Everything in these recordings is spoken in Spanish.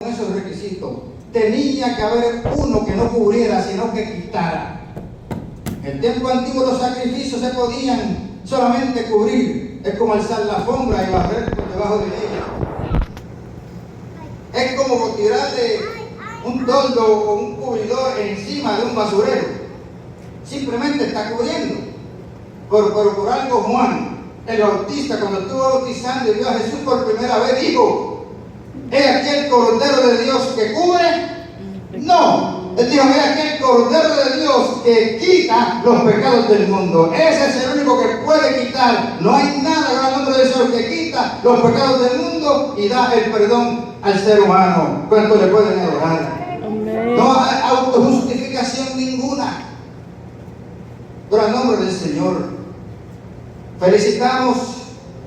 esos requisitos. Tenía que haber uno que no cubriera, sino que quitara. En el tiempo antiguo los sacrificios se podían solamente cubrir. Es como alzar la alfombra y barrer por debajo de ella. Es como tirarle un toldo o un cubridor encima de un basurero. Simplemente está cubriendo. Pero por algo Juan, el bautista, cuando estuvo bautizando y vio a Jesús por primera vez, dijo: ¿es aquí el Cordero de Dios que cubre? No, él dijo: es aquí el Cordero de Dios que quita los pecados del mundo. Ese es el único que puede quitar. No hay nada en el nombre de Dios que quita los pecados del mundo y da el perdón al ser humano. ¿Cuánto le pueden adorar? Amén. No hay autojustificación ninguna. Por el nombre del Señor. Felicitamos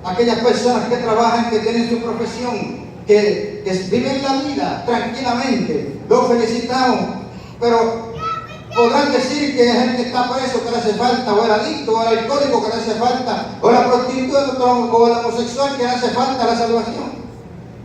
a aquellas personas que trabajan, que tienen su profesión, que viven la vida tranquilamente. Los felicitamos, pero podrán decir que es el que está preso que le hace falta, o el adicto, o el alcohólico que le hace falta, o la prostituta o el homosexual que le hace falta la salvación.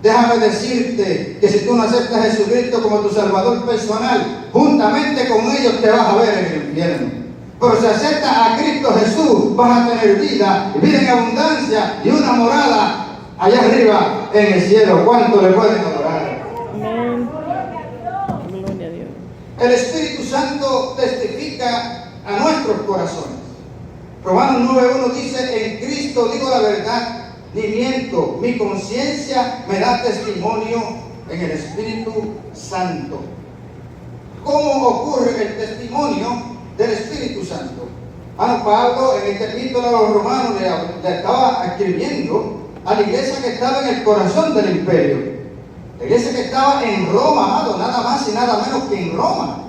Déjame decirte que si tú no aceptas a Jesucristo como tu Salvador personal, juntamente con ellos te vas a ver en el infierno. Pero si aceptas a Cristo Jesús, vas a tener vida, vida en abundancia y una morada allá arriba en el cielo. ¿Cuánto le pueden adorar? Amén. Gloria a Dios. El Espíritu Santo testifica a nuestros corazones. Romanos 9:1 dice: en Cristo digo la verdad, ni miento, mi conciencia me da testimonio en el Espíritu Santo. ¿Cómo ocurre el testimonio del Espíritu Santo? Pablo en este epístola a los romanos le estaba escribiendo a la iglesia que estaba en el corazón del imperio, la iglesia que estaba en Roma, amado, nada más y nada menos que en Roma,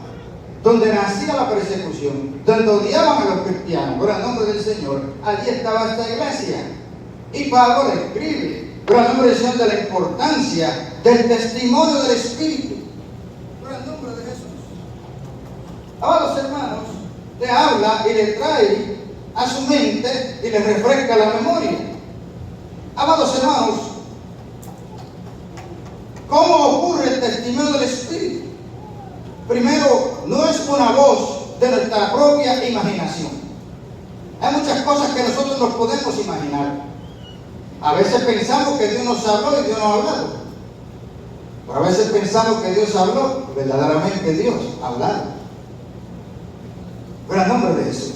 donde nacía la persecución, donde odiaban a los cristianos. Por el nombre del Señor, allí estaba esta iglesia, y Pablo le escribe por el nombre del Señor de la importancia del testimonio del Espíritu, por el nombre de Jesús. Amados hermanos, le habla y le trae a su mente y le refresca la memoria. Amados hermanos, ¿cómo ocurre el testimonio del Espíritu? Primero, no es una voz de nuestra propia imaginación. Hay muchas cosas que nosotros nos podemos imaginar. A veces pensamos que Dios nos habló y Dios no ha hablado. Pero a veces pensamos que Dios habló, verdaderamente Dios ha hablado. Por el nombre de Jesús.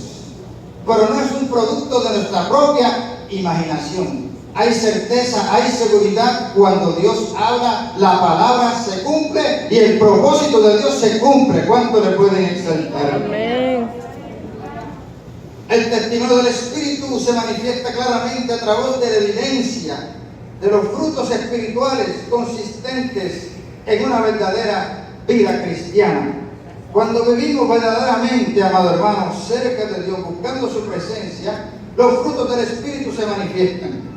Pero no es un producto de nuestra propia imaginación. Hay certeza, hay seguridad cuando Dios habla, la palabra se cumple y el propósito de Dios se cumple. ¿Cuánto le pueden exaltar? Amén. El testimonio del Espíritu se manifiesta claramente a través de la evidencia de los frutos espirituales consistentes en una verdadera vida cristiana. Cuando vivimos verdaderamente, amado hermano, cerca de Dios, buscando su presencia, los frutos del Espíritu se manifiestan.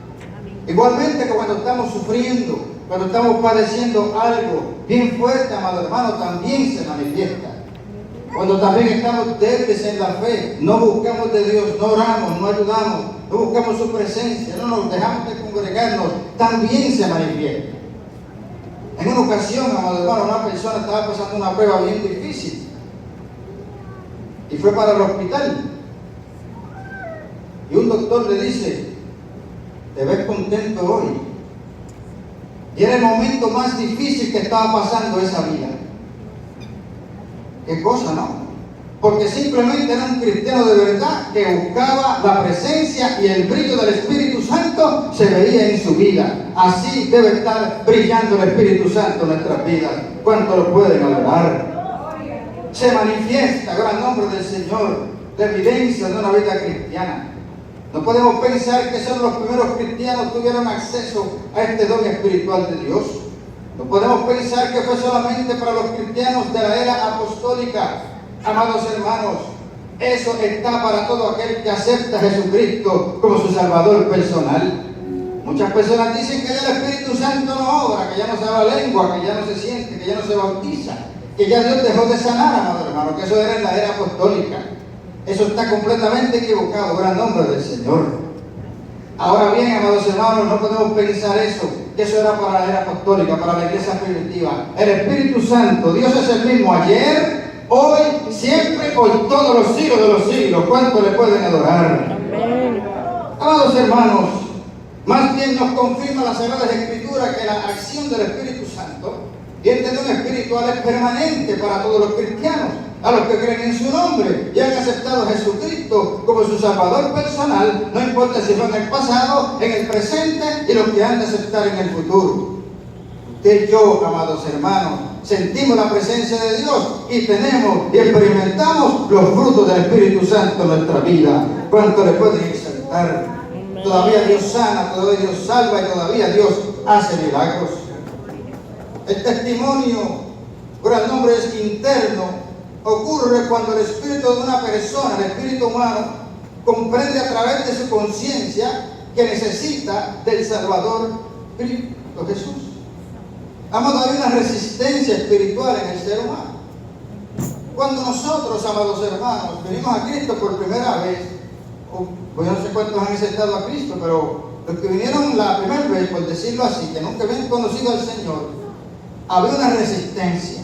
Igualmente que cuando estamos sufriendo, cuando estamos padeciendo algo bien fuerte, amado hermano, también se manifiesta. Cuando también estamos débiles en la fe, no buscamos de Dios, no oramos, no ayudamos, no buscamos su presencia, no nos dejamos de congregarnos, también se manifiesta. En una ocasión, amado hermano, una persona estaba pasando una prueba bien difícil y fue para el hospital. Y un doctor le dice: te ves contento hoy. Y era el momento más difícil que estaba pasando esa vida. ¿Qué cosa, no? Porque simplemente era un cristiano de verdad que buscaba la presencia y el brillo del Espíritu Santo se veía en su vida. Así debe estar brillando el Espíritu Santo en nuestras vidas. ¿Cuánto lo pueden adorar? Se manifiesta, gran nombre del Señor, la evidencia de una vida cristiana. No podemos pensar que solo los primeros cristianos tuvieron acceso a este don espiritual de Dios. No podemos pensar que fue solamente para los cristianos de la era apostólica. Amados hermanos, eso está para todo aquel que acepta a Jesucristo como su Salvador personal. Muchas personas dicen que ya el Espíritu Santo no obra, que ya no se habla lengua, que ya no se siente, que ya no se bautiza, que ya Dios dejó de sanar, amado hermano, que eso era en la era apostólica. Eso está completamente equivocado, gran nombre del Señor. Ahora bien, amados hermanos, no podemos pensar eso que eso era para la era apostólica, para la iglesia primitiva. El Espíritu Santo, Dios es el mismo ayer, hoy, siempre, por todos los siglos de los siglos. ¿Cuánto le pueden adorar? Amén. Amados hermanos, más bien nos confirma las Sagradas Escrituras que la acción del Espíritu Santo y el tenor espiritual es permanente para todos los cristianos, a los que creen en su nombre y han aceptado a Jesucristo como su Salvador personal, no importa si fue en el pasado, en el presente y los que han de aceptar en el futuro. Usted y yo, amados hermanos, sentimos la presencia de Dios y tenemos y experimentamos los frutos del Espíritu Santo en nuestra vida. ¿Cuánto le pueden exaltar? Todavía Dios sana, todavía Dios salva y todavía Dios hace milagros. El testimonio por el nombre es interno. Ocurre cuando el espíritu de una persona, el espíritu humano, comprende a través de su conciencia que necesita del Salvador Cristo Jesús. Amados, hay una resistencia espiritual en el ser humano. Cuando nosotros, amados hermanos, venimos a Cristo por primera vez, pues no sé cuántos han aceptado a Cristo, pero los que vinieron la primera vez, por decirlo así, que nunca habían conocido al Señor, había una resistencia.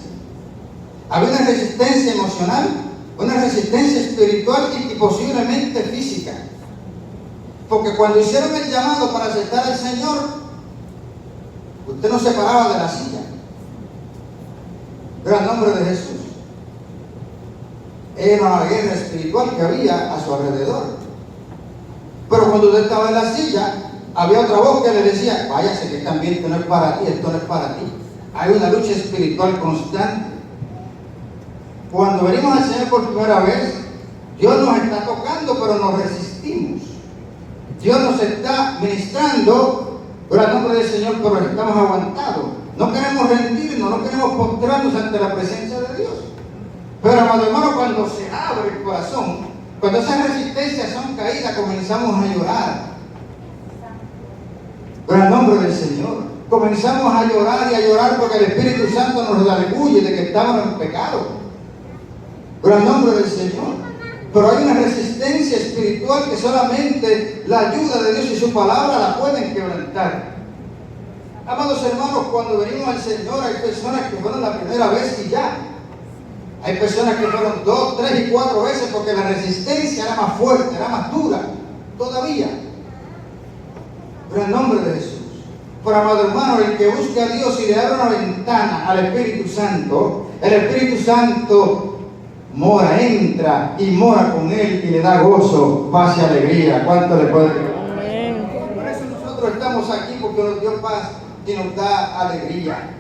Había una resistencia emocional, una resistencia espiritual y posiblemente física. Porque cuando hicieron el llamado para aceptar al Señor, usted no se paraba de la silla. Era el nombre de Jesús. Era una guerra espiritual que había a su alrededor. Pero cuando usted estaba en la silla, había otra voz que le decía: váyase, que este ambiente no es para ti, esto no es para ti. Hay una lucha espiritual constante. Cuando venimos al Señor por primera vez, Dios nos está tocando, pero nos resistimos. Dios nos está ministrando por el nombre del Señor, pero estamos aguantados. No queremos rendirnos, no queremos postrarnos ante la presencia de Dios. Pero, amado hermano, cuando se abre el corazón, cuando esas resistencias son caídas, comenzamos a llorar por el nombre del Señor. Comenzamos a llorar porque el Espíritu Santo nos redarguye de que estamos en pecado. Por el nombre del Señor. Pero hay una resistencia espiritual que solamente la ayuda de Dios y su palabra la pueden quebrantar. Amados hermanos, cuando venimos al Señor, hay personas que fueron la primera vez y ya. Hay personas que fueron 2, 3 y 4 veces porque la resistencia era más fuerte, era más dura todavía. Pero en nombre de Jesús. Por amado hermano, el que busque a Dios y le abre una ventana al Espíritu Santo, el Espíritu Santo mora, entra y mora con él y le da gozo, paz y alegría. ¿Cuánto le puede decir? Por eso nosotros estamos aquí, porque nos dio paz y nos da alegría.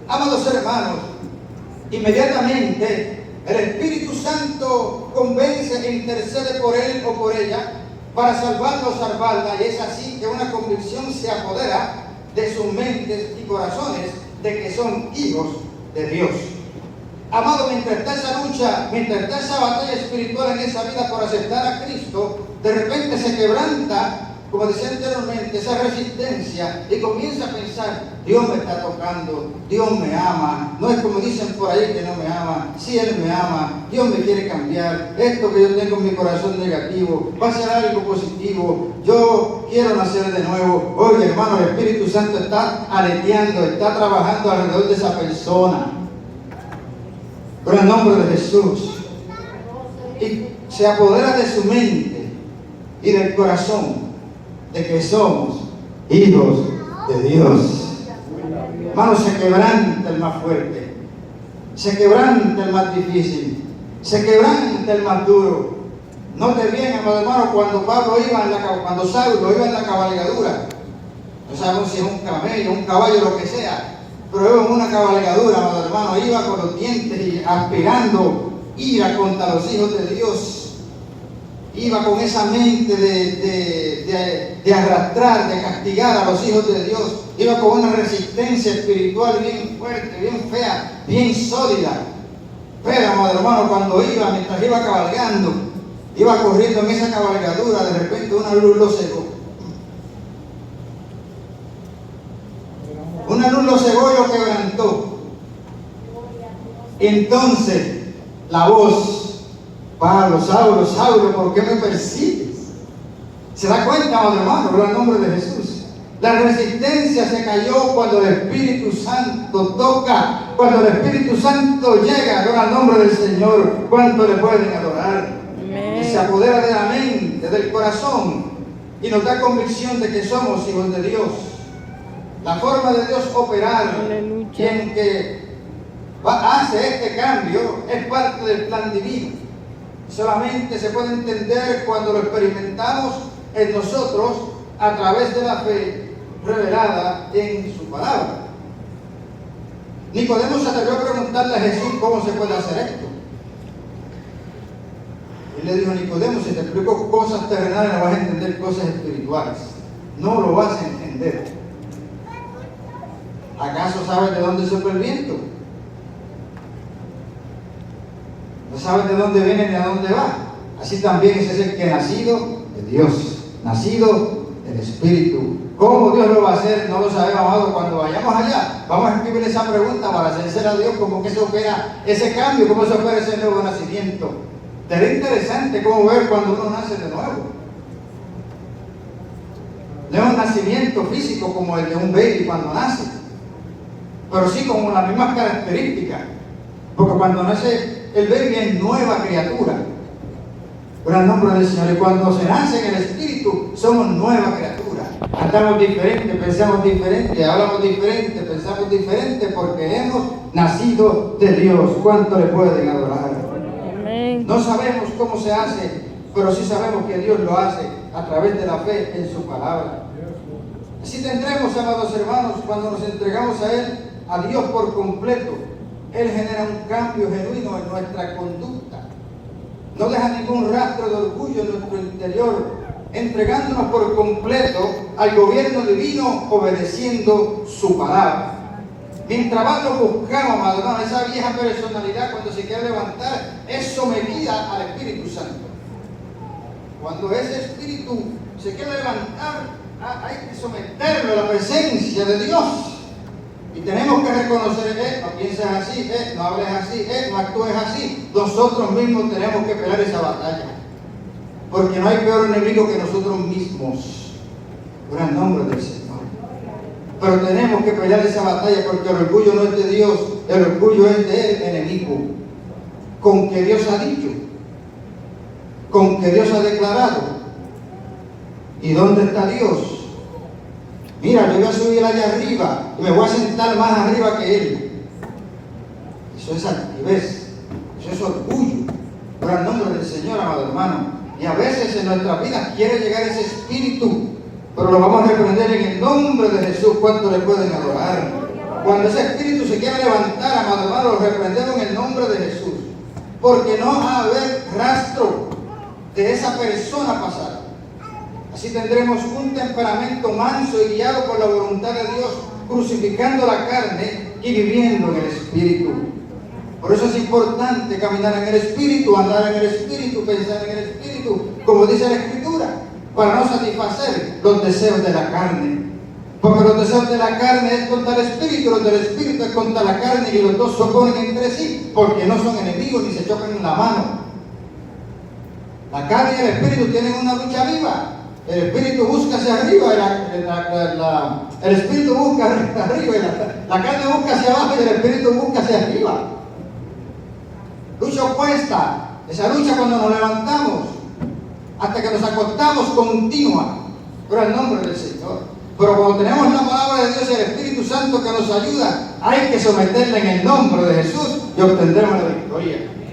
Amados hermanos, inmediatamente el Espíritu Santo convence e intercede por él o por ella para salvarlo o salvarla, y es así que una convicción se apodera de sus mentes y corazones de que son hijos de Dios. Amado, mientras está esa lucha, mientras está esa batalla espiritual en esa vida por aceptar a Cristo, de repente se quebranta, como decía anteriormente, esa resistencia y comienza a pensar: Dios me está tocando, Dios me ama. No es como dicen por ahí que no me ama. Sí, Él me ama, Dios me quiere cambiar. Esto que yo tengo en mi corazón negativo va a ser algo positivo. Yo quiero nacer de nuevo. Oye, hermano, el Espíritu Santo está aleteando, está trabajando alrededor de esa persona. Por el nombre de Jesús. Y se apodera de su mente y del corazón de que somos hijos de Dios. Hermano, se quebranta el más fuerte, se quebranta el más difícil, se quebranta el más duro. Note bien, amado hermano, cuando Saulo iba en la cabalgadura, no sabemos si es un camello, un caballo, lo que sea, pero iba en una cabalgadura, amado hermano, iba con los dientes y aspirando ira contra los hijos de Dios. Iba con esa mente de arrastrar, de castigar a los hijos de Dios. Iba con una resistencia espiritual bien fuerte, bien fea, bien sólida. Pero, amado hermano, mientras iba cabalgando, iba corriendo en esa cabalgadura, de repente una luz lo cegó. Una luz lo cegó y lo quebrantó. Y entonces la voz: Pablo, Saulo, Saulo, ¿por qué me persigues? ¿Se da cuenta, amado hermano? Por el nombre de Jesús. La resistencia se cayó cuando el Espíritu Santo toca, cuando el Espíritu Santo llega. Con el nombre del Señor, ¿cuánto le pueden adorar? Amén. Y se apodera de la mente, del corazón, y nos da convicción de que somos hijos de Dios. La forma de Dios operar, Aleluya. quien que hace este cambio, es parte del plan divino. Solamente se puede entender cuando lo experimentamos en nosotros a través de la fe revelada en su palabra. Nicodemo se atrevió a preguntarle a Jesús cómo se puede hacer esto. Él le dijo a Nicodemo: si te explico cosas terrenales, no vas a entender cosas espirituales. No lo vas a entender. ¿Acaso sabes de dónde sopla el viento? No sabes de dónde viene ni a dónde va. Así también es el que nacido de Dios, nacido del Espíritu. ¿Cómo Dios lo va a hacer? No lo sabemos, amado. Cuando vayamos allá, vamos a escribir esa pregunta para hacer a Dios cómo que se opera ese cambio, cómo se opera ese nuevo nacimiento. Será interesante cómo ver cuando uno nace de nuevo. No es un nacimiento físico como el de un baby cuando nace, pero sí como las mismas características. Porque cuando nace el baby es nueva criatura. Por el nombre del Señor. Y cuando se nace en el Espíritu, somos nueva criatura. Andamos diferente, pensamos diferente, hablamos diferente, pensamos diferente, porque hemos nacido de Dios. ¿Cuánto le pueden adorar? Amén. No sabemos cómo se hace, pero sí sabemos que Dios lo hace a través de la fe en su palabra. Así tendremos, amados hermanos, cuando nos entregamos a Él, a Dios por completo, Él genera un cambio genuino en nuestra conducta. No deja ningún rastro de orgullo en nuestro interior, entregándonos por completo al gobierno divino, obedeciendo su palabra. Mientras más lo buscamos, amado hermano, esa vieja personalidad cuando se quiere levantar es sometida al Espíritu Santo. Cuando ese Espíritu se quiere levantar, hay que someterlo a la presencia de Dios. Y tenemos que reconocer: no pienses así, no hables así, no actúes así. Nosotros mismos tenemos que pelear esa batalla, porque no hay peor enemigo que nosotros mismos, por el nombre del Señor. Pero tenemos que pelear esa batalla, porque el orgullo no es de Dios, el orgullo es del enemigo. Con que Dios ha dicho, con que Dios ha declarado. ¿Y dónde está Dios? Mira, yo voy a subir allá arriba y me voy a sentar más arriba que Él. Eso es altivez, eso es orgullo. Por el nombre del Señor, amado hermano. Y a veces en nuestras vidas quiere llegar ese espíritu, pero lo vamos a reprender en el nombre de Jesús. ¿Cuánto le pueden adorar? Cuando ese espíritu se quiere levantar, amado hermano, lo reprendemos en el nombre de Jesús. Porque no va a haber rastro de esa persona pasada. Así tendremos un temperamento manso y guiado por la voluntad de Dios, crucificando la carne y viviendo en el Espíritu. Por eso es importante caminar en el Espíritu, andar en el Espíritu, pensar en el Espíritu, como dice la Escritura, para no satisfacer los deseos de la carne. Porque los deseos de la carne es contra el Espíritu, los del Espíritu es contra la carne, y los dos se oponen entre sí, porque no son enemigos ni se chocan en la mano. La carne y el Espíritu tienen una lucha viva. El Espíritu busca hacia arriba, el Espíritu busca arriba, la carne busca hacia abajo y el Espíritu busca hacia arriba. Lucha opuesta, esa lucha cuando nos levantamos, hasta que nos acostamos, continua, por el nombre del Señor. Pero cuando tenemos la palabra de Dios y el Espíritu Santo que nos ayuda, hay que someterla en el nombre de Jesús y obtendremos la victoria.